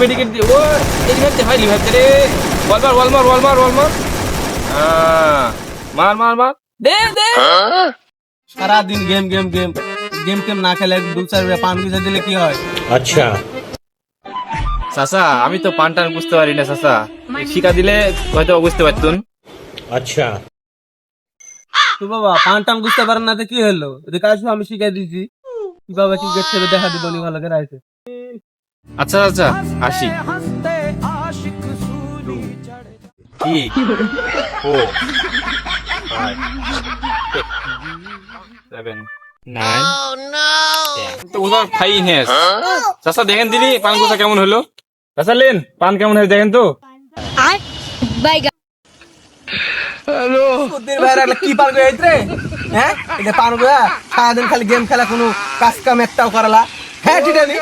মেডিকেট দি ও liver দে ভাই liver দে রে বল মার মার মার মার দে দে সারা দিন গেম গেম গেম গেম টেম না খেলে দু চার পান গুছা দিলে কি হয়? अच्छा চাচা আমি তো পান টান বুঝতে পারি না চাচা শিখা দিলে হয়তো বুঝতে পারতুন अच्छा তো বাবা পান টান বুঝতে পারেন না তো কি হলো? এদিকে আসো আমি শিখাই দিছি কিভাবে ক্রিকেট খেলে দেখা দিব নি ভালো করে আইছে। আচ্ছা চাচা আসি 2 3 4 5 7 9 তো উধার খাই নেস চাচা দেখেন দিনি পান কোথা কেমন হলো চাচা লেন পান কেমন হয় দেখেন তো ওদের বাইরে একটা কি পার গয়ে রে? হ্যাঁ এটা পার গয়া সারাদিন খালি গেম খেলা কোনো কাজ কাম একটাও করালা। হ্যাঁ ঠিক আছে